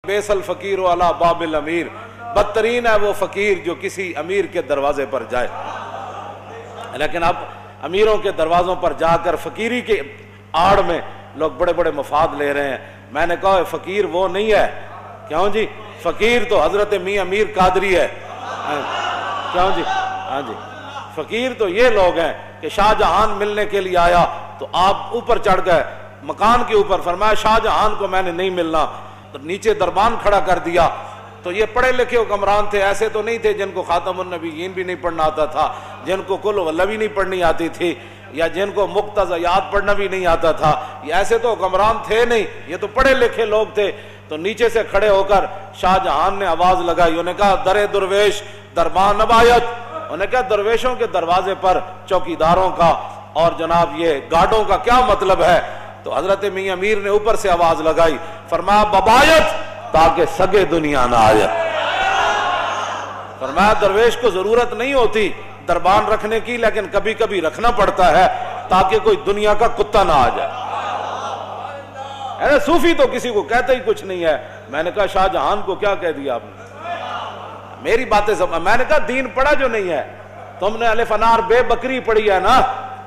بیس الفقیر علی باب الامیر، بدترین ہے وہ فقیر جو کسی امیر کے دروازے پر جائے۔ لیکن اب امیروں کے دروازوں پر جا کر فقیری کے آڑ میں لوگ بڑے بڑے مفاد لے رہے ہیں۔ میں نے کہا فقیر وہ نہیں ہے، کیوں جی؟ فقیر تو حضرت میاں امیر قادری ہے، کیوں جی؟ ہاں جی، فقیر تو یہ لوگ ہیں کہ شاہ جہان ملنے کے لیے آیا تو آپ اوپر چڑھ گئے مکان کے اوپر، فرمایا شاہ جہان کو میں نے نہیں ملنا، تو نیچے دربان کھڑا کر دیا۔ تو یہ پڑھے لکھے حکمران تھے، ایسے تو نہیں تھے جن کو خاتم النبیین بھی نہیں پڑھنا آتا تھا، جن کو کل واللہ بھی نہیں پڑھنی آتی تھی، یا جن کو مقتضیات پڑھنا بھی نہیں آتا تھا، یہ ایسے تو حکمران تھے نہیں، یہ تو پڑھے لکھے لوگ تھے۔ تو نیچے سے کھڑے ہو کر شاہ جہان نے آواز لگائی، انہوں نے کہا در درویش دربان نبایت، انہوں نے کہا درویشوں کے دروازے پر چوکیداروں کا اور جناب یہ گارڈوں کا کیا مطلب ہے؟ تو حضرت میاں امیر نے اوپر سے آواز لگائی، فرمایا ببایت تاکہ سگے دنیا نہ آئے۔ فرمایا درویش کو ضرورت نہیں ہوتی دربان رکھنے کی، لیکن کبھی کبھی رکھنا پڑتا ہے تاکہ کوئی دنیا کا کتا نہ آ جائے۔ صوفی تو کسی کو کہتا ہی کچھ نہیں ہے۔ میں نے کہا شاہ جہان کو کیا کہہ دیا آپ نے؟ میری باتیں میں نے کہا دین پڑھا جو نہیں ہے، تم نے الف انار بے بکری پڑھی ہے نا،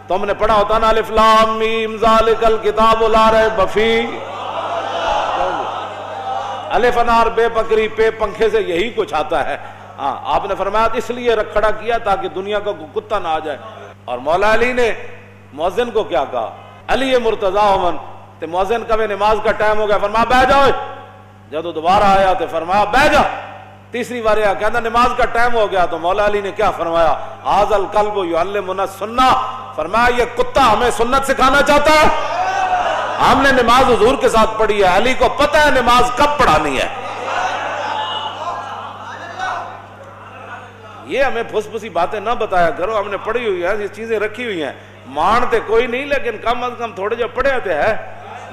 تم نے پڑھا ہوتا نا الف لام میم ذالک الکتاب لا ریب فیہ، الف انار بے بکری پہ پنکھے سے یہی کچھ آتا ہے۔ ہاں آپ نے فرمایا اس لیے کھڑا کیا تاکہ دنیا کا کتا نہ آ جائے۔ اور مولا علی نے مؤذن کو کیا کہا؟ علی مرتضیٰ من، تے مؤذن کا نماز کا ٹائم ہو گیا، فرمایا بیٹھ جاؤ۔ جب دوبارہ آیا تو فرمایا بیٹھ جا۔ تیسری بار آیا کہتا نماز کا ٹائم ہو گیا، تو مولا علی نے کیا فرمایا؟ ھذا الکلب یعلمنا السنہ، فرمایا یہ کتا ہمیں سنت سکھانا چاہتا ہے۔ ہم نے نماز حضور کے ساتھ پڑھی ہے، علی کو پتہ ہے نماز کب پڑھانی ہے۔ یہ ہمیں پھس پھسی باتیں نہ بتایا کرو، ہم نے پڑھی ہوئی ہے، یہ چیزیں رکھی ہوئی ہیں۔ مانتے کوئی نہیں، لیکن کم از کم تھوڑے جو پڑھے ہوتے ہیں،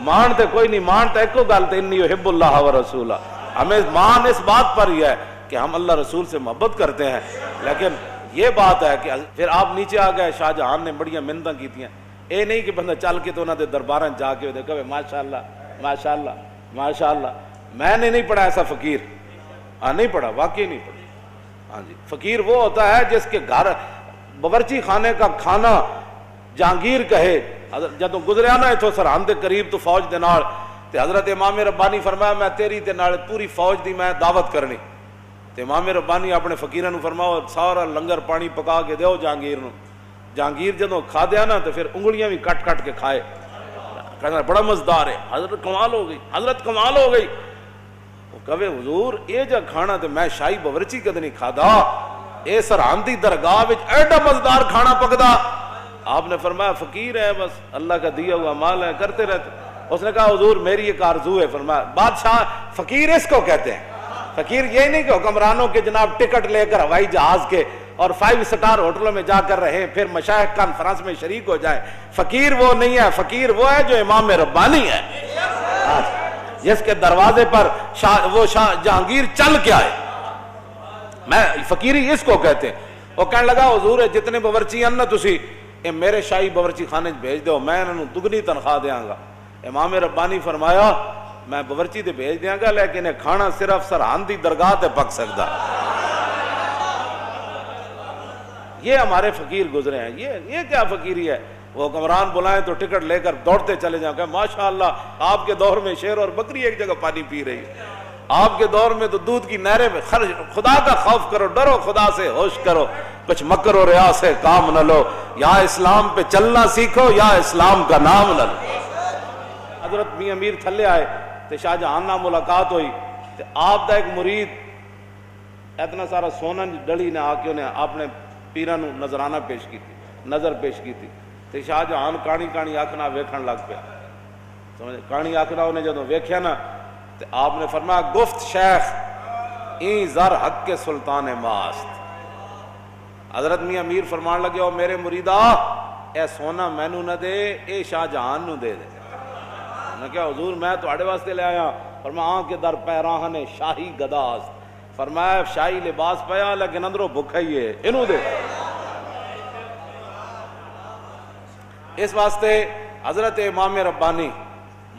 مانتے کوئی نہیں، مانتا ایک کو گالتے انی احب اللہ و رسولہ، ہمیں مان اس بات پر ہی ہے کہ ہم اللہ رسول سے محبت کرتے ہیں۔ لیکن یہ بات ہے کہ پھر آپ نیچے آ گئے، شاہ جہان نے بڑیاں منتیں کی تھیں، اے نہیں کہ بندہ چل کے تو انہوں نے درباراں جا کے دیکھا ماشاءاللہ ماشاءاللہ ماشاءاللہ۔ میں نے نہیں پڑھا ایسا فقیر، نہیں پڑھا، واقعی نہیں پڑھا۔ ہاں جی، فقیر وہ ہوتا ہے جس کے گھر باورچی خانے کا کھانا جہانگیر کہے۔ جب گزریا نا اتو سرحد دے قریب تو فوج دے نال، تے حضرت امام ربانی فرمایا میں تیری تے نال پوری فوج دی میں دعوت کرنی، تے امام ربانی اپنے فقیراں نو فرماؤ سارا لنگر پانی پکا کے دیو جہانگیر نو۔ جہانگیر جدوں کھا دیا نا تو پھر انگلیاں بھی کٹ کٹ کے کھائے، کہنا بڑا مزدار ہے، حضرت کمال ہو گئی، حضرت کمال ہو گئی۔ وہ کہے حضور اے جا کھانا تے میں شاہی باورچی کدے نہیں کھادا، اے سرحد دی درگاہ وچ ایڈا مزدار کھانا پکدا۔ آپ نے فرمایا فقیر ہے، بس اللہ کا دیا ہوا مال ہے، کرتے رہتے۔ اس نے کہا حضور میری ایک آرزو ہے۔ فرمایا بادشاہ فقیر اس کو کہتے ہیں، فقیر یہ نہیں کہ حکمرانوں کے جناب ٹکٹ لے کر ہوائی جہاز کے اور 5 سٹار ہوٹلوں میں جا کر رہے پھر مشائخ کانفرنس میں شریک ہو جائے۔ فقیر وہ نہیں ہے، فقیر وہ ہے جو امام ربانی ہے، جس کے دروازے پر وہ جہانگیر چل کے آئے۔ میں فقیری اس کو کہتے ہیں۔ وہ کہنے لگا حضور جتنے باورچی ہیں نا تسی اے میرے شاہی باورچی خانے بھیج دو، میں انہوں دگنی تنخواہ دیاں گا۔ امام ربانی فرمایا میں باورچی تے بھیج دیاں گا، لیکن یہ کھانا صرف سرحد دی درگاہ تے پک سکتا۔ یہ ہمارے فقیر گزرے ہیں۔ یہ کیا فقیری ہے؟ وہ حکمران بلائیں تو ٹکٹ لے کر دوڑتے چلے جاؤں کہ ماشاءاللہ آپ کے دور میں شیر اور بکری ایک جگہ پانی پی رہی ہے، آپ کے دور میں تو دودھ کی نہریں میں خرچ۔ خدا کا خوف کرو، ڈرو خدا سے، ہوش کرو، کچھ مکر و ریا سے کام نہ لو، یا اسلام پہ چلنا سیکھو یا اسلام کا نام نہ لو۔ حضرت میاں امیر تھلے آئے تو شاہ جہان نہ ملاقات ہوئی، تو آپ دا ایک مرید اتنا سارا سونا ڈلی نے آ کے انہیں آپ نے پیران نظرانہ پیش کی تھی، نظر پیش کی تھی، تو شاہ جہان کانی کانی آکھنا ویکھن لگ پیا۔ کانی آکھنا انہیں جدوں ویکھیا نا تو آپ نے فرمایا گفت شیخ این زر حق کے سلطان ماست۔ حضرت میاں امیر فرمان لگے او میرے مریدہ اے سونا مینو نہ دے، اے شاہ جہان نو دے دے۔ نے کہا حضور میں تواڈے واسطے لے آیا۔ فرمایا آن کے در پیراہن شاہی گداست، فرمایا شاہی لباس پیا لیکن اندروں بھکھا ہی ہے، انہوں دے۔ اس واسطے حضرت امام ربانی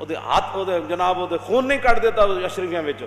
ਉਹਦੇ ਹੱਥ ਉਹਦੇ ਜਨਾਬ ਉਹਦੇ ਖੂਨ ਨਹੀਂ ਕੱਢ ਦਿੱਤਾ ਅਸ਼ਰਫੀਆਂ ਵਿੱਚੋਂ